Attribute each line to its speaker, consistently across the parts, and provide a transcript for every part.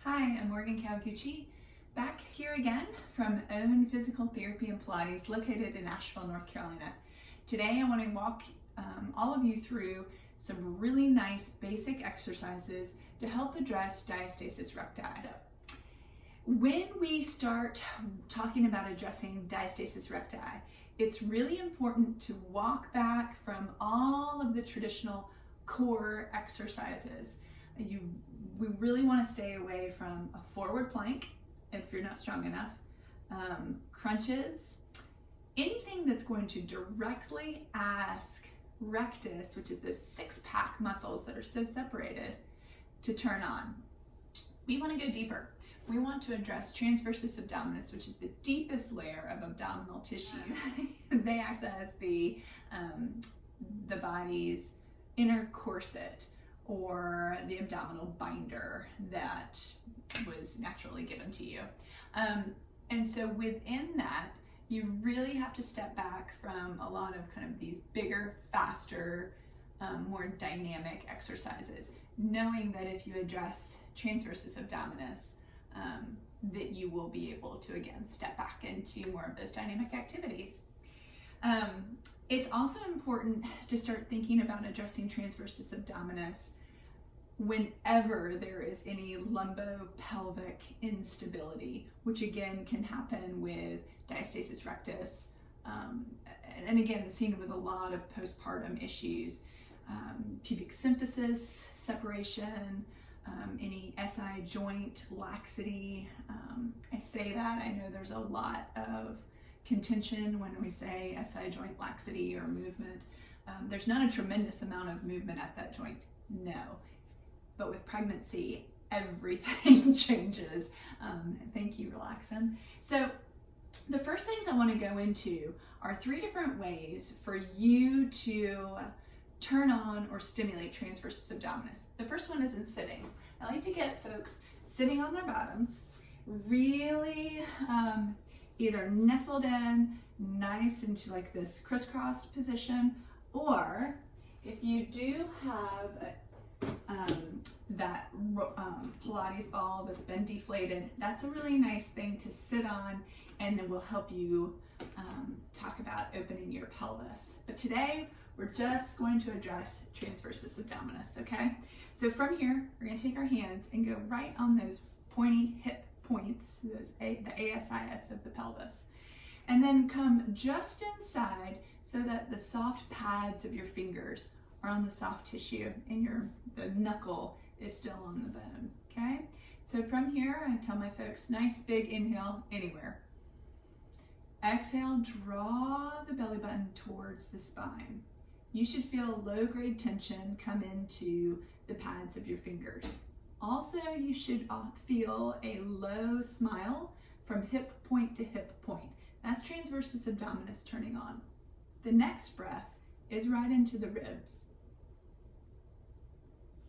Speaker 1: Hi, I'm Morgan Kawaguchi, back here again from Own Physical Therapy and Pilates, located in Asheville, North Carolina. Today I want to walk all of you through some really nice basic exercises to help address diastasis recti. So, when we start talking about addressing diastasis recti, it's really important to walk back from all of the traditional core exercises. We really want to stay away from a forward plank if you're not strong enough, crunches, anything that's going to directly ask rectus, which is those six-pack muscles that are so separated, to turn on. We want to go deeper. We want to address transversus abdominis, which is the deepest layer of abdominal tissue. They act as the body's inner corset, or the abdominal binder that was naturally given to you. And so within that, you really have to step back from a lot of kind of these bigger, faster, more dynamic exercises, knowing that if you address transversus abdominis, that you will be able to, again, step back into more of those dynamic activities. It's also important to start thinking about addressing transversus abdominis whenever there is any lumbopelvic instability, which again can happen with diastasis rectus, and again seen with a lot of postpartum issues, pubic symphysis, separation, any SI joint laxity. I say that, I know there's a lot of contention when we say SI joint laxity or movement. There's not a tremendous amount of movement at that joint, no. But with pregnancy, everything changes. Thank you, relaxin. So the first things I want to go into are 3 different ways for you to turn on or stimulate transversus abdominis. The first one isn't sitting. I like to get folks sitting on their bottoms, really either nestled in, nice into like this crisscrossed position, or if you do have that Pilates ball that's been deflated, that's a really nice thing to sit on, and it will help you talk about opening your pelvis. But today we're just going to address transversus abdominis, okay? So from here, we're going to take our hands and go right on those pointy hip points, the ASIS of the pelvis, and then come just inside so that the soft pads of your fingers are on the soft tissue and the knuckle is still on the bone, okay? So from here, I tell my folks, nice big inhale anywhere. Exhale, draw the belly button towards the spine. You should feel low-grade tension come into the pads of your fingers. Also, you should feel a low smile from hip point to hip point. That's transversus abdominis turning on. The next breath is right into the ribs.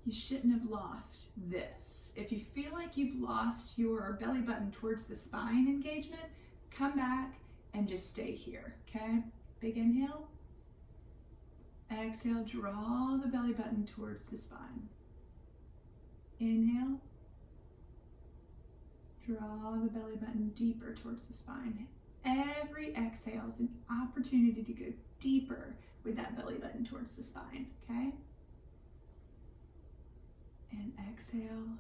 Speaker 1: You shouldn't have lost this. If you feel like you've lost your belly button towards the spine engagement, come back and just stay here, okay? Big inhale. Exhale, draw the belly button towards the spine. Inhale. Draw the belly button deeper towards the spine. Every exhale is an opportunity to go deeper with that belly button towards the spine, okay? And exhale.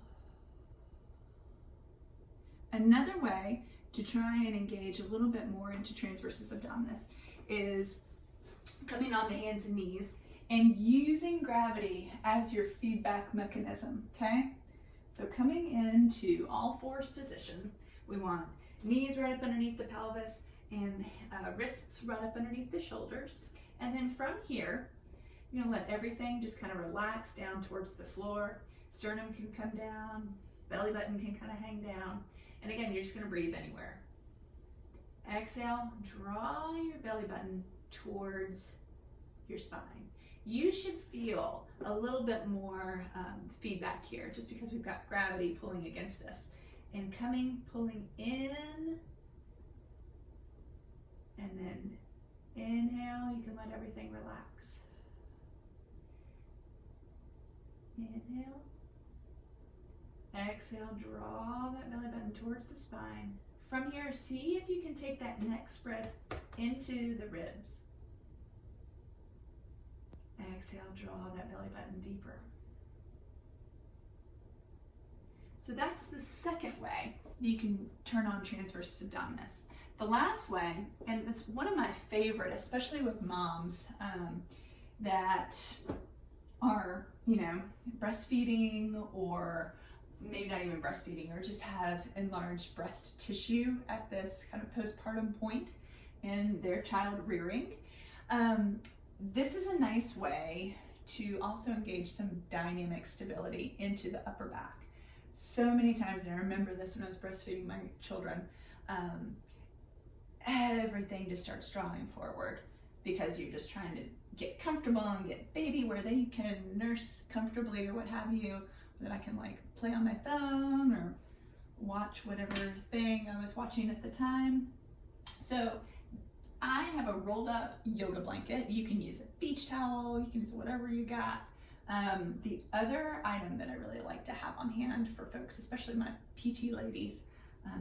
Speaker 1: Another way to try and engage a little bit more into transversus abdominis is coming onto hands and knees and using gravity as your feedback mechanism, okay? So coming into all fours position, we want knees right up underneath the pelvis and wrists right up underneath the shoulders. And then from here, you're gonna let everything just kind of relax down towards the floor. Sternum can come down, belly button can kind of hang down. And again, you're just gonna breathe anywhere. Exhale, draw your belly button towards your spine. You should feel a little bit more feedback here, just because we've got gravity pulling against us. And pulling in, and then inhale, you can let everything relax. Inhale. Exhale, draw that belly button towards the spine. From here, see if you can take that next breath into the ribs. Exhale, draw that belly button deeper. So that's the second way you can turn on transverse abdominis. The last way, and it's one of my favorite, especially with moms that are, breastfeeding, or maybe not even breastfeeding, or just have enlarged breast tissue at this kind of postpartum point in their child rearing. This is a nice way to also engage some dynamic stability into the upper back. So many times, and I remember this when I was breastfeeding my children, everything just starts drawing forward because you're just trying to get comfortable and get baby where they can nurse comfortably or what have you, that I can like play on my phone or watch whatever thing I was watching at the time. So I have a rolled up yoga blanket. You can use a beach towel, you can use whatever you got. The other item that I really like to have on hand for folks, especially my PT ladies,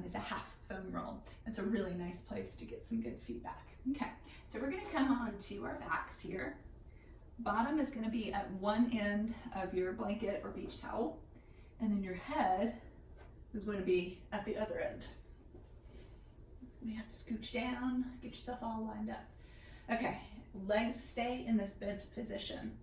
Speaker 1: is a half foam roll. It's a really nice place to get some good feedback. Okay, so we're gonna come on to our backs here. Bottom is gonna be at one end of your blanket or beach towel, and then your head is going to be at the other end. So you have to scooch down, get yourself all lined up. Okay, legs stay in this bent position.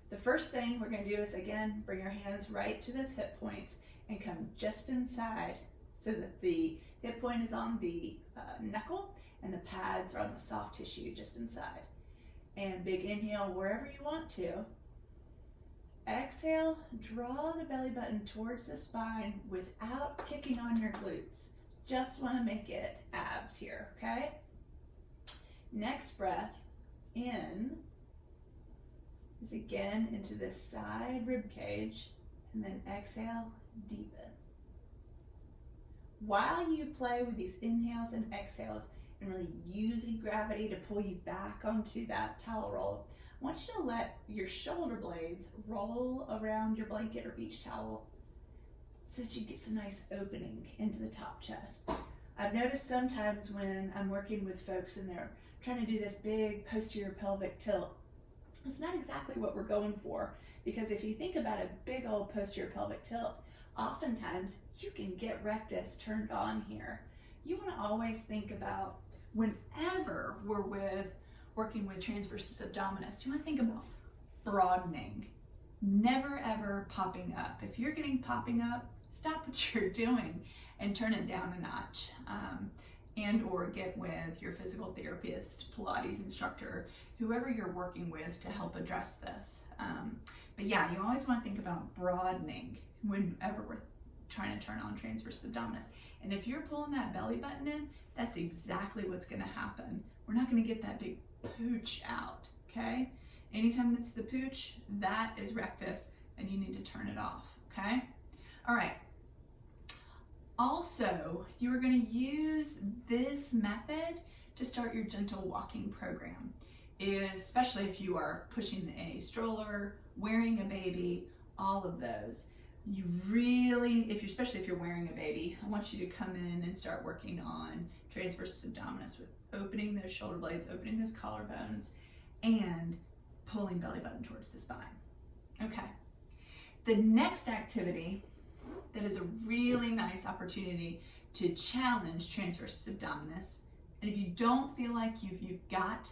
Speaker 1: The first thing we're going to do is, again, bring our hands right to those hip points and come just inside so that the hip point is on the knuckle and the pads are on the soft tissue just inside. And big inhale wherever you want to. Exhale, draw the belly button towards the spine without kicking on your glutes. Just want to make it abs here, okay? Next breath in is again into this side rib cage, and then exhale, deepen. While you play with these inhales and exhales and really using gravity to pull you back onto that towel roll, I want you to let your shoulder blades roll around your blanket or beach towel so that you get some nice opening into the top chest. I've noticed sometimes when I'm working with folks and they're trying to do this big posterior pelvic tilt, it's not exactly what we're going for, because if you think about a big old posterior pelvic tilt, oftentimes you can get rectus turned on here. You want to always think about, whenever we're working with transversus abdominis, you want to think about broadening, never ever popping up. If you're getting popping up, stop what you're doing and turn it down a notch. And or get with your physical therapist, Pilates instructor, whoever you're working with to help address this. But yeah, you always want to think about broadening whenever we're trying to turn on transversus abdominis. And if you're pulling that belly button in, that's exactly what's going to happen. We're not going to get that big pooch out, okay? Anytime it's the pooch, that is rectus, and you need to turn it off, okay? All right. Also, you are going to use this method to start your gentle walking program, especially if you are pushing a stroller, wearing a baby, all of those. You really, especially if you're wearing a baby, I want you to come in and start working on transversus abdominis with opening those shoulder blades, opening those collarbones, and pulling belly button towards the spine. Okay. The next activity that is a really nice opportunity to challenge transversus abdominis, and if you don't feel like you've got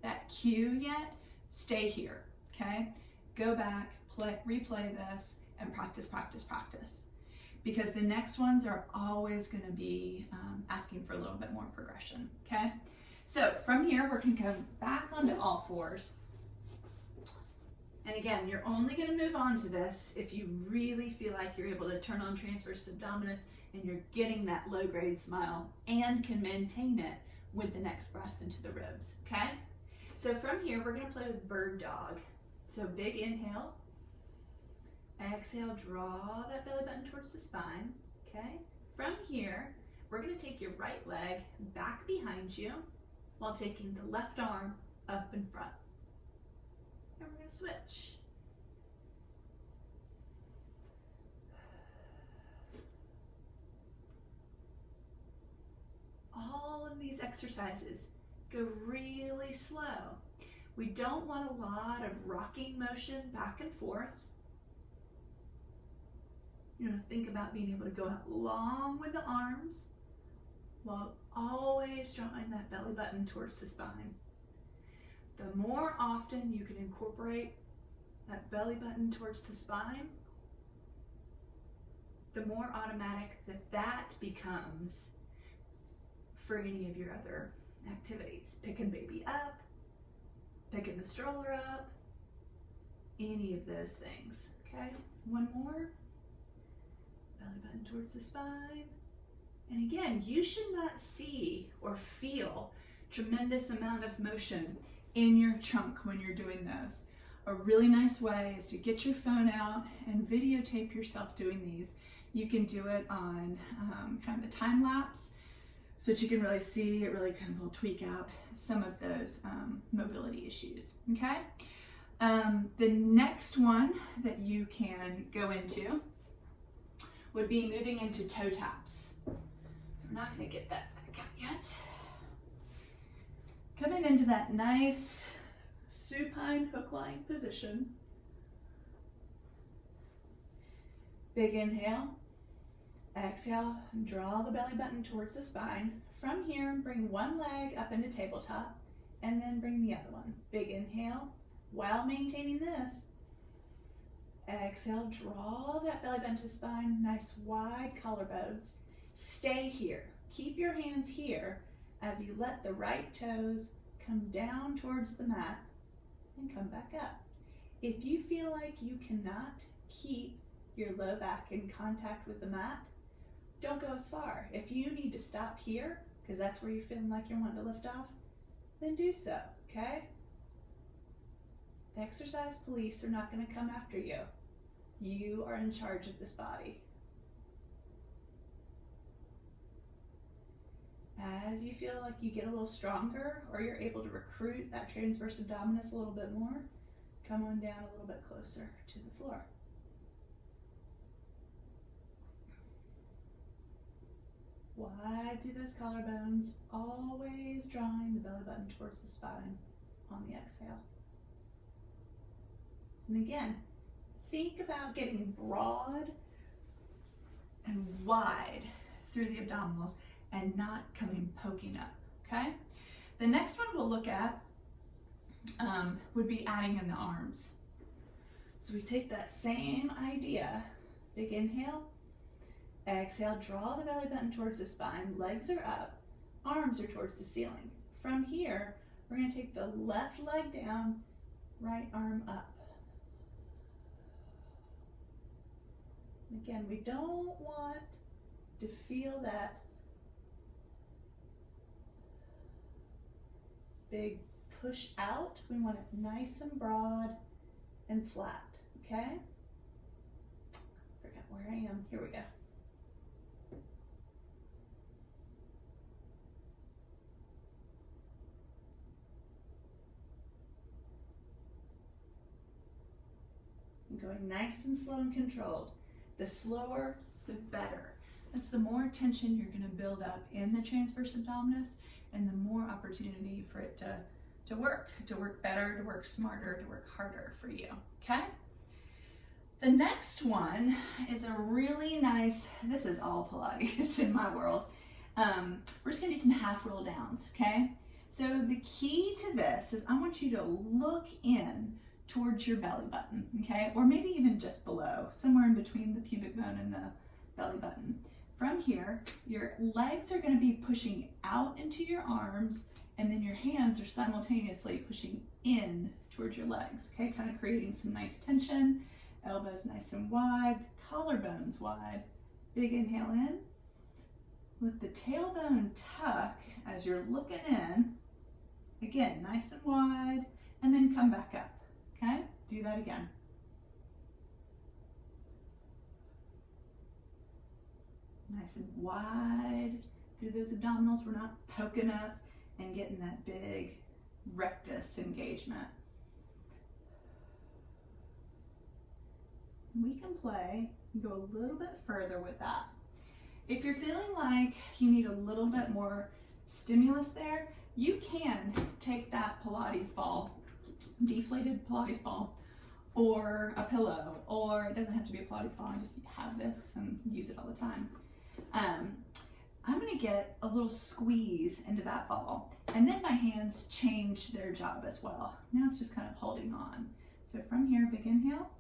Speaker 1: that cue yet, stay here, okay? Go back, replay this, and practice, practice, practice. Because the next ones are always gonna be asking for a little bit more progression, okay? So from here, we're gonna come back onto all fours. And again, you're only going to move on to this if you really feel like you're able to turn on transversus abdominis and you're getting that low grade smile and can maintain it with the next breath into the ribs, okay? So from here, we're going to play with bird dog. So big inhale. Exhale, draw that belly button towards the spine, okay? From here, we're going to take your right leg back behind you while taking the left arm up in front. And we're going to switch. exercises, go really slow. We don't want a lot of rocking motion back and forth. You know, think about being able to go out long with the arms while always drawing that belly button towards the spine. The more often you can incorporate that belly button towards the spine, the more automatic that becomes for any of your other activities. Picking baby up, picking the stroller up, any of those things. Okay, one more. Belly button towards the spine. And again, you should not see or feel tremendous amount of motion in your trunk when you're doing those. A really nice way is to get your phone out and videotape yourself doing these. You can do it on kind of a time lapse so that you can really see, it really kind of will tweak out some of those mobility issues, okay? The next one that you can go into would be moving into toe taps. So we're not gonna get that back out yet. Coming into that nice supine hook-lying position. Big inhale. Exhale, draw the belly button towards the spine. From here, bring one leg up into tabletop and then bring the other one. Big inhale while maintaining this. Exhale, draw that belly button to the spine, nice wide collarbones. Stay here. Keep your hands here as you let the right toes come down towards the mat and come back up. If you feel like you cannot keep your low back in contact with the mat, don't go as far. If you need to stop here, because that's where you're feeling like you're wanting to lift off, then do so, okay? The exercise police are not going to come after you. You are in charge of this body. As you feel like you get a little stronger or you're able to recruit that transverse abdominis a little bit more, come on down a little bit closer to the floor. Wide through those collarbones, always drawing the belly button towards the spine on the exhale. And again, think about getting broad and wide through the abdominals and not coming poking up, okay? The next one we'll look at would be adding in the arms. So we take that same idea, big inhale, exhale, draw the belly button towards the spine, legs are up, arms are towards the ceiling. From here, we're gonna take the left leg down, right arm up. Again, we don't want to feel that big push out. We want it nice and broad and flat, okay? Forgot where I am. Here we go. And going nice and slow and controlled. The slower, the better. That's the more tension you're going to build up in the transverse abdominis and the more opportunity for it to work better, to work smarter, to work harder for you, okay? The next one is a really nice, this is all Pilates in my world. We're just going to do some half roll downs, okay? So the key to this is I want you to look in towards your belly button, okay? Or maybe even just below, somewhere in between the pubic bone and the belly button. From here, your legs are going to be pushing out into your arms, and then your hands are simultaneously pushing in towards your legs, okay? Kind of creating some nice tension. Elbows nice and wide, collarbones wide. Big inhale in. Let the tailbone tuck as you're looking in. Again, nice and wide, and then come back up. Okay, do that again. Nice and wide through those abdominals. We're not poking up and getting that big rectus engagement. We can play and go a little bit further with that. If you're feeling like you need a little bit more stimulus there, you can take that Pilates ball, deflated Pilates ball, or a pillow, or it doesn't have to be a Pilates ball, I just have this and use it all the time. I'm gonna get a little squeeze into that ball, and then my hands change their job as well. Now it's just kind of holding on. So from here, big inhale,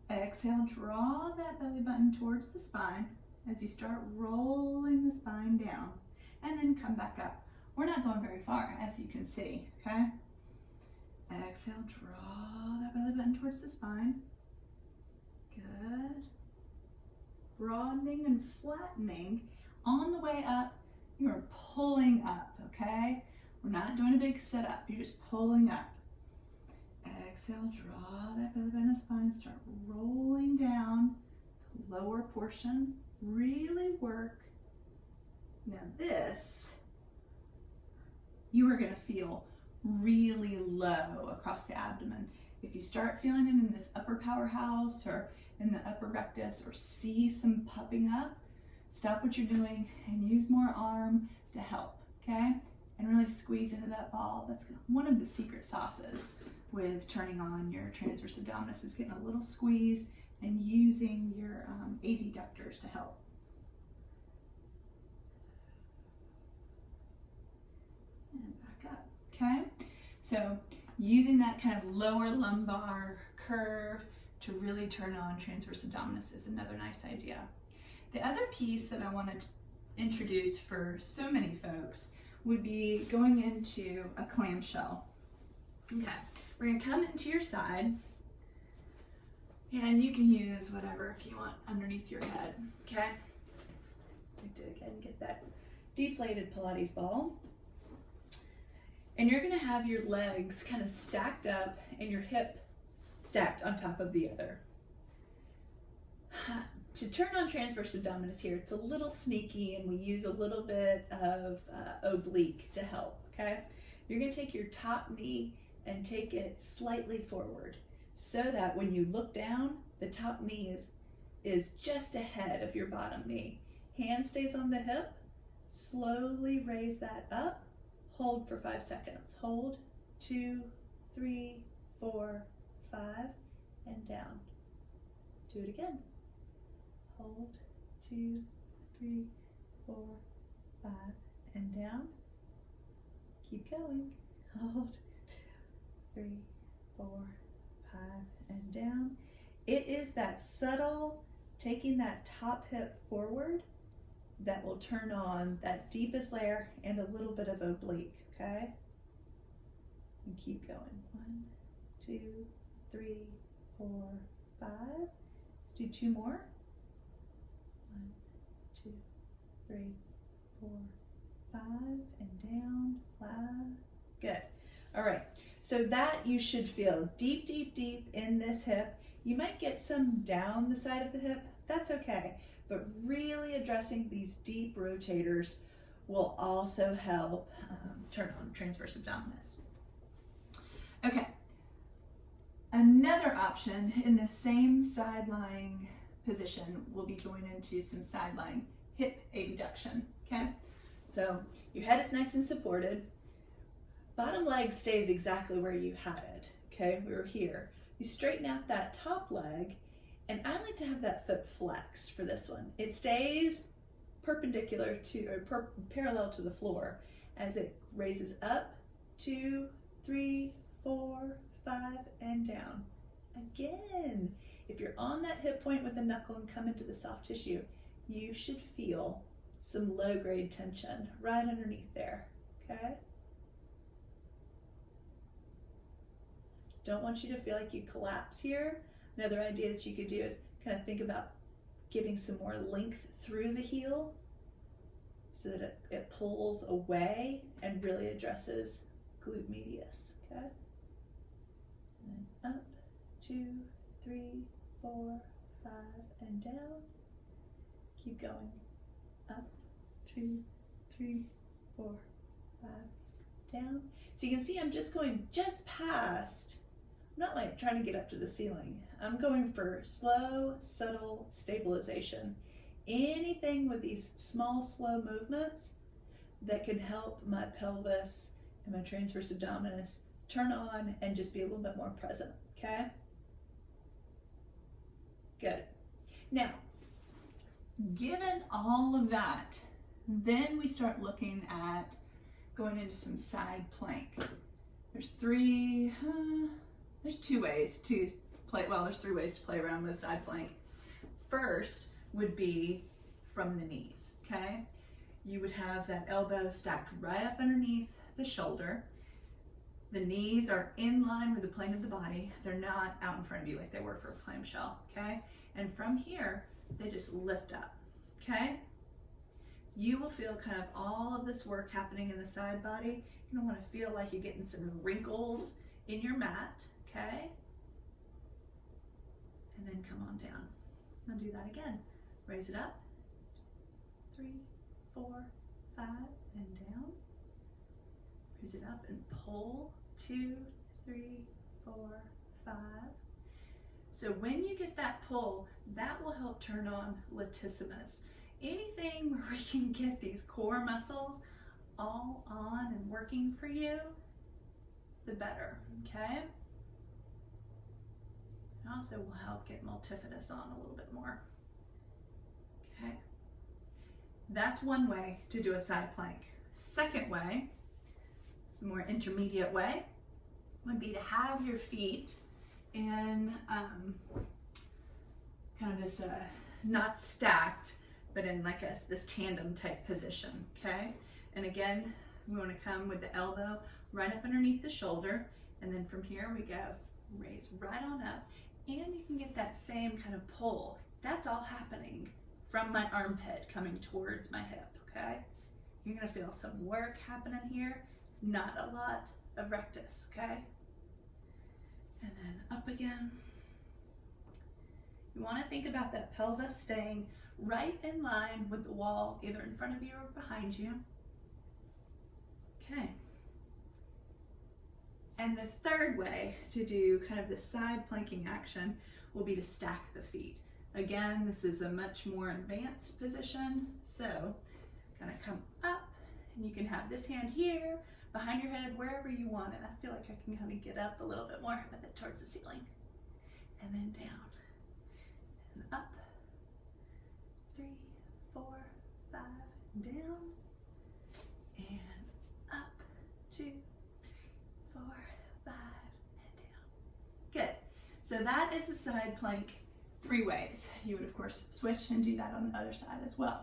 Speaker 1: exhale, draw that belly button towards the spine as you start rolling the spine down, and then come back up. We're not going very far, as you can see, okay? Exhale, draw that belly button towards the spine. Good. Broadening and flattening. On the way up, you're pulling up, okay? We're not doing a big sit up, you're just pulling up. Exhale, draw that belly button to the spine, start rolling down the lower portion. Really work. Now this, you are gonna feel really low across the abdomen. If you start feeling it in this upper powerhouse or in the upper rectus, or see some popping up, stop what you're doing and use more arm to help, okay? And really squeeze into that ball. That's one of the secret sauces with turning on your transverse abdominis, is getting a little squeeze and using your adductors to help. And back up, okay? So using that kind of lower lumbar curve to really turn on transverse abdominis is another nice idea. The other piece that I wanted to introduce for so many folks would be going into a clam shell. Okay, we're gonna come into your side, and you can use whatever if you want underneath your head, okay? To again get that deflated Pilates ball. And you're gonna have your legs kind of stacked up and your hip stacked on top of the other. To turn on transverse abdominis here, it's a little sneaky, and we use a little bit of oblique to help, okay? You're gonna take your top knee and take it slightly forward so that when you look down, the top knee is just ahead of your bottom knee. Hand stays on the hip, slowly raise that up, hold for 5 seconds. Hold, 2, 3, 4, 5, and down. Do it again. Hold, 2, 3, 4, 5, and down. Keep going. Hold, 3, 4, 5, and down. It is that subtle, taking that top hip forward, that will turn on that deepest layer and a little bit of oblique, okay? And keep going. 1, 2, 3, 4, 5. Let's do 2 more. 1, 2, 3, 4, 5, and down. Good. All right. So that you should feel deep, deep, deep in this hip. You might get some down the side of the hip. That's okay. But really addressing these deep rotators will also help turn on transverse abdominis. Okay. Another option in the same side lying position will be going into some sideline hip abduction, okay? So your head is nice and supported. Bottom leg stays exactly where you had it, okay? We were here. You straighten out that top leg, and I like to have that foot flexed for this one. It stays perpendicular to, or parallel to the floor as it raises up, 2, 3, 4, 5, and down. Again, if you're on that hip point with the knuckle and come into the soft tissue, you should feel some low-grade tension right underneath there, okay? Don't want you to feel like you collapse here. Another idea that you could do is kind of think about giving some more length through the heel so that it pulls away and really addresses glute medius, okay? And then up, 2, 3, 4, 5, and down. Keep going. Up, 2, 3, 4, 5, down. So you can see I'm just going just past. I'm not like trying to get up to the ceiling. I'm going for slow, subtle stabilization. Anything with these small, slow movements
Speaker 2: that can help my pelvis and my transverse abdominis turn on and just be a little bit more present, okay? Good. Now, given all of that, then we start looking at going into some side plank. There's two ways to play, well, there's 3 ways to play around with side plank. First would be from the knees, okay? You would have that elbow stacked right up underneath the shoulder. The knees are in line with the plane of the body. They're not out in front of you like they were for a clam shell, okay? And from here, they just lift up, okay? You will feel kind of all of this work happening in the side body. You don't want to feel like you're getting some wrinkles in your mat, okay? And then come on down. Now do that again. Raise it up. 3, 4, 5, and down. Raise it up and pull. 2, 3, 4, 5. So when you get that pull, that will help turn on latissimus. Anything where we can get these core muscles all on and working for you, the better, okay? It also will help get multifidus on a little bit more, okay? That's one way to do a side plank. Second way, it's the more intermediate way, would be to have your feet in kind of this, not stacked, but in like this tandem type position, okay? And again, we want to come with the elbow right up underneath the shoulder, and then from here we go, raise right on up, and you can get that same kind of pull. That's all happening from my armpit coming towards my hip, okay? You're gonna feel some work happening here, not a lot of rectus, okay? And then up again. You wanna think about that pelvis staying right in line with the wall, either in front of you or behind you. Okay. And the third way to do kind of the side planking action will be to stack the feet. Again, this is a much more advanced position. So kind of come up, and you can have this hand here, behind your head, wherever you want it. I feel like I can kind of get up a little bit more with it towards the ceiling. And then down and up. 3, 4, 5, down, and up, 2, 4, 5, and down. Good. So that is the side plank 3 ways. You would of course switch and do that on the other side as well.